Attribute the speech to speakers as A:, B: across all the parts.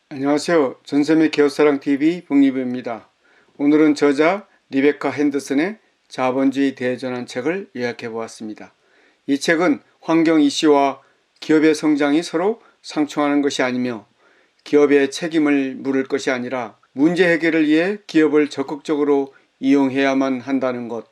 A: 안녕하세요. 전샘의 기업사랑TV 북리뷰입니다. 오늘은 저자 리베카 핸더슨의 자본주의 대전환 책을 요약해 보았습니다. 이 책은 환경 이슈와 기업의 성장이 서로 상충하는 것이 아니며 기업의 책임을 물을 것이 아니라 문제 해결을 위해 기업을 적극적으로 이용해야만 한다는 것,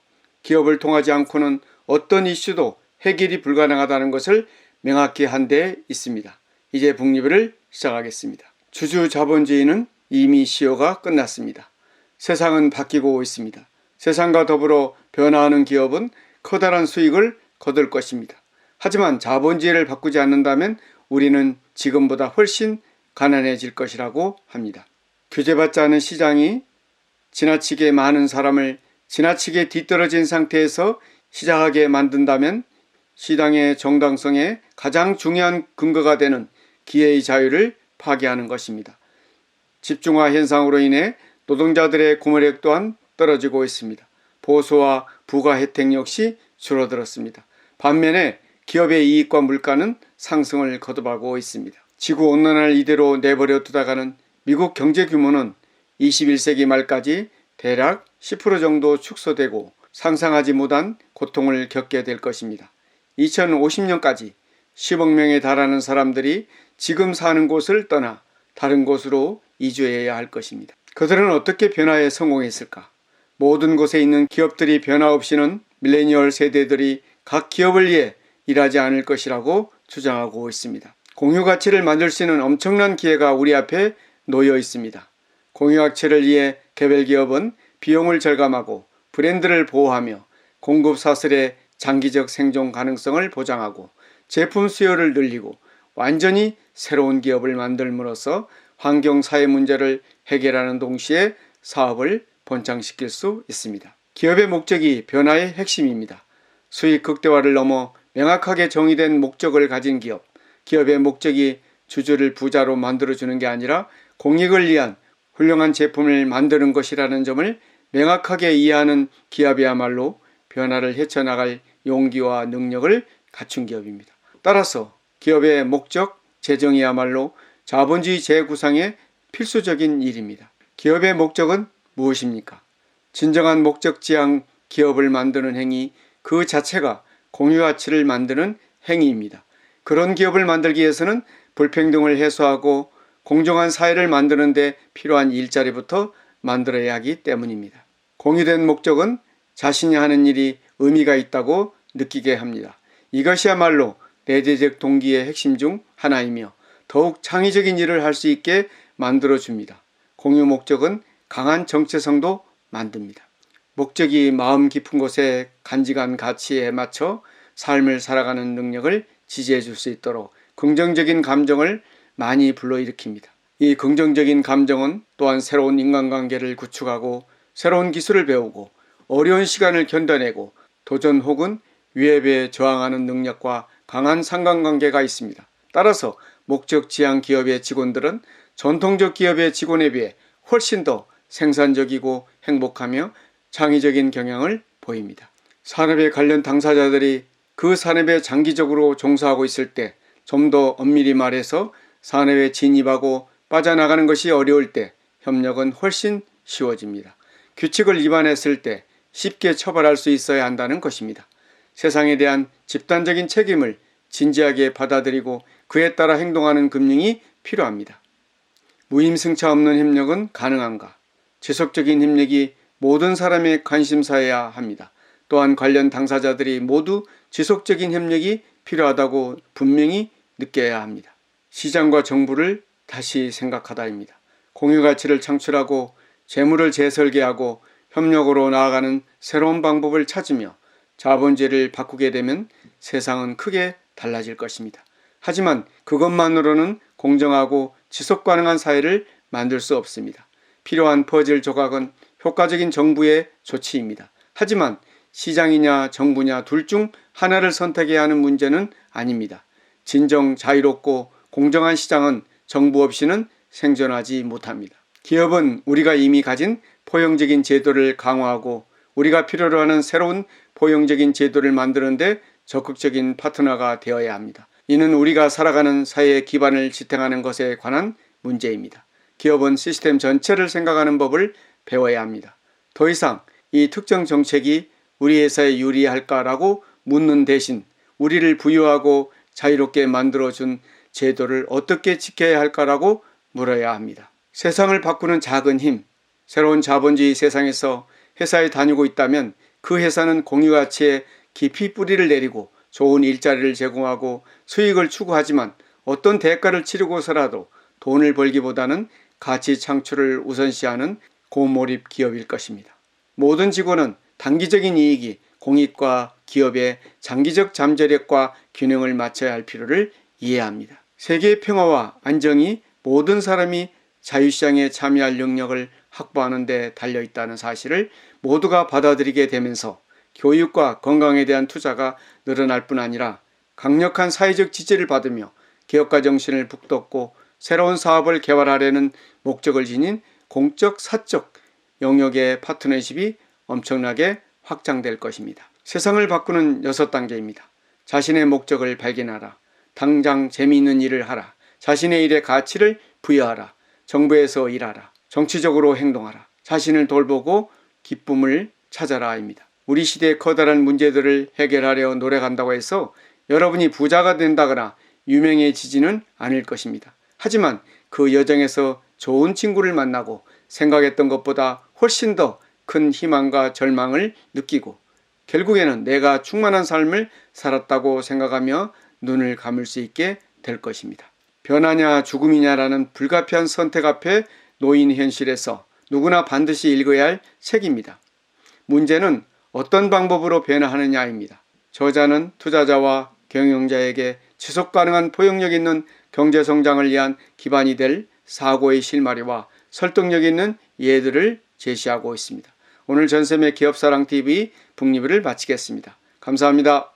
A: 기업을 통하지 않고는 어떤 이슈도 해결이 불가능하다는 것을 명확히 한 데 있습니다. 이제 북리뷰를 시작하겠습니다. 주주 자본주의는 이미 시효가 끝났습니다. 세상은 바뀌고 있습니다. 세상과 더불어 변화하는 기업은 커다란 수익을 거둘 것입니다. 하지만 자본주의를 바꾸지 않는다면 우리는 지금보다 훨씬 가난해질 것이라고 합니다. 규제받지 않은 시장이 지나치게 많은 사람을 지나치게 뒤떨어진 상태에서 시작하게 만든다면 시장의 정당성에 가장 중요한 근거가 되는 기회의 자유를 파괴하는 것입니다. 집중화 현상으로 인해 노동자들의 구매력 또한 떨어지고 있습니다. 보수와 부가 혜택 역시 줄어들었습니다. 반면에 기업의 이익과 물가는 상승을 거듭하고 있습니다. 지구온난화를 이대로 내버려 두다가는 미국 경제 규모는 21세기 말까지 대략 10% 정도 축소되고 상상하지 못한 고통을 겪게 될 것입니다. 2050년까지 10억 명에 달하는 사람들이 지금 사는 곳을 떠나 다른 곳으로 이주해야 할 것입니다. 그들은 어떻게 변화에 성공했을까? 모든 곳에 있는 기업들이 변화 없이는 밀레니얼 세대들이 각 기업을 위해 일하지 않을 것이라고 주장하고 있습니다. 공유 가치를 만들 수 있는 엄청난 기회가 우리 앞에 놓여 있습니다. 공유 가치를 위해 개별 기업은 비용을 절감하고 브랜드를 보호하며 공급 사슬의 장기적 생존 가능성을 보장하고 제품 수요를 늘리고 완전히 새로운 기업을 만들므로써 환경 사회 문제를 해결하는 동시에 사업을 번창시킬 수 있습니다. 기업의 목적이 변화의 핵심입니다. 수익 극대화를 넘어 명확하게 정의된 목적을 가진 기업, 기업의 목적이 주주를 부자로 만들어주는 게 아니라 공익을 위한 훌륭한 제품을 만드는 것이라는 점을 명확하게 이해하는 기업이야말로 변화를 헤쳐나갈 용기와 능력을 갖춘 기업입니다. 따라서 기업의 목적 재정이야말로 자본주의 재구상의 필수적인 일입니다. 기업의 목적은 무엇입니까? 진정한 목적지향 기업을 만드는 행위 그 자체가 공유가치를 만드는 행위입니다. 그런 기업을 만들기 위해서는 불평등을 해소하고 공정한 사회를 만드는 데 필요한 일자리부터 만들어야 하기 때문입니다. 공유된 목적은 자신이 하는 일이 의미가 있다고 느끼게 합니다. 이것이야말로 내재적 동기의 핵심 중 하나이며 더욱 창의적인 일을 할 수 있게 만들어줍니다. 공유 목적은 강한 정체성도 만듭니다. 목적이 마음 깊은 곳에 간직한 가치에 맞춰 삶을 살아가는 능력을 지지해 줄 수 있도록 긍정적인 감정을 많이 불러일으킵니다. 이 긍정적인 감정은 또한 새로운 인간관계를 구축하고 새로운 기술을 배우고 어려운 시간을 견뎌내고 도전 혹은 위협에 저항하는 능력과 강한 상관관계가 있습니다. 따라서 목적 지향 기업의 직원들은 전통적 기업의 직원에 비해 훨씬 더 생산적이고 행복하며 창의적인 경향을 보입니다. 산업에 관련 당사자들이 그 산업에 장기적으로 종사하고 있을 때 좀 더 엄밀히 말해서 산업에 진입하고 빠져나가는 것이 어려울 때 협력은 훨씬 쉬워집니다. 규칙을 위반했을 때 쉽게 처벌할 수 있어야 한다는 것입니다. 세상에 대한 집단적인 책임을 진지하게 받아들이고 그에 따라 행동하는 금융이 필요합니다. 무임승차 없는 협력은 가능한가? 지속적인 협력이 모든 사람의 관심사여야 합니다. 또한 관련 당사자들이 모두 지속적인 협력이 필요하다고 분명히 느껴야 합니다. 시장과 정부를 다시 생각하다입니다. 공유가치를 창출하고 재물을 재설계하고 협력으로 나아가는 새로운 방법을 찾으며 자본주의를 바꾸게 되면 세상은 크게 달라질 것입니다. 하지만 그것만으로는 공정하고 지속 가능한 사회를 만들 수 없습니다. 필요한 퍼즐 조각은 효과적인 정부의 조치입니다. 하지만 시장이냐 정부냐 둘 중 하나를 선택해야 하는 문제는 아닙니다. 진정 자유롭고 공정한 시장은 정부 없이는 생존하지 못합니다. 기업은 우리가 이미 가진 포용적인 제도를 강화하고 우리가 필요로 하는 새로운 포용적인 제도를 만드는데 적극적인 파트너가 되어야 합니다. 이는 우리가 살아가는 사회의 기반을 지탱하는 것에 관한 문제입니다. 기업은 시스템 전체를 생각하는 법을 배워야 합니다. 더 이상 이 특정 정책이 우리 회사에 유리할까라고 묻는 대신 우리를 부유하고 자유롭게 만들어준 제도를 어떻게 지켜야 할까라고 물어야 합니다. 세상을 바꾸는 작은 힘, 새로운 자본주의 세상에서 회사에 다니고 있다면 그 회사는 공유가치에 깊이 뿌리를 내리고 좋은 일자리를 제공하고 수익을 추구하지만 어떤 대가를 치르고서라도 돈을 벌기보다는 가치 창출을 우선시하는 고몰입 기업일 것입니다. 모든 직원은 단기적인 이익이 공익과 기업의 장기적 잠재력과 균형을 맞춰야 할 필요를 이해합니다. 세계의 평화와 안정이 모든 사람이 자유시장에 참여할 능력을 확보하는 데 달려있다는 사실을 모두가 받아들이게 되면서 교육과 건강에 대한 투자가 늘어날 뿐 아니라 강력한 사회적 지지를 받으며 개혁가 정신을 북돋고 새로운 사업을 개발하려는 목적을 지닌 공적, 사적 영역의 파트너십이 엄청나게 확장될 것입니다. 세상을 바꾸는 6단계입니다. 자신의 목적을 발견하라. 당장 재미있는 일을 하라. 자신의 일에 가치를 부여하라. 정부에서 일하라. 정치적으로 행동하라. 자신을 돌보고 기쁨을 찾아라입니다. 우리 시대의 커다란 문제들을 해결하려 노력한다고 해서 여러분이 부자가 된다거나 유명해지지는 않을 것입니다. 하지만 그 여정에서 좋은 친구를 만나고 생각했던 것보다 훨씬 더 큰 희망과 절망을 느끼고 결국에는 내가 충만한 삶을 살았다고 생각하며 눈을 감을 수 있게 될 것입니다. 변화냐 죽음이냐라는 불가피한 선택 앞에 놓인 현실에서 누구나 반드시 읽어야 할 책입니다. 문제는 어떤 방법으로 변화하느냐입니다. 저자는 투자자와 경영자에게 지속 가능한 포용력 있는 경제성장을 위한 기반이 될 사고의 실마리와 설득력 있는 예들을 제시하고 있습니다. 오늘 전샘의 기업사랑TV 북리뷰를 마치겠습니다. 감사합니다.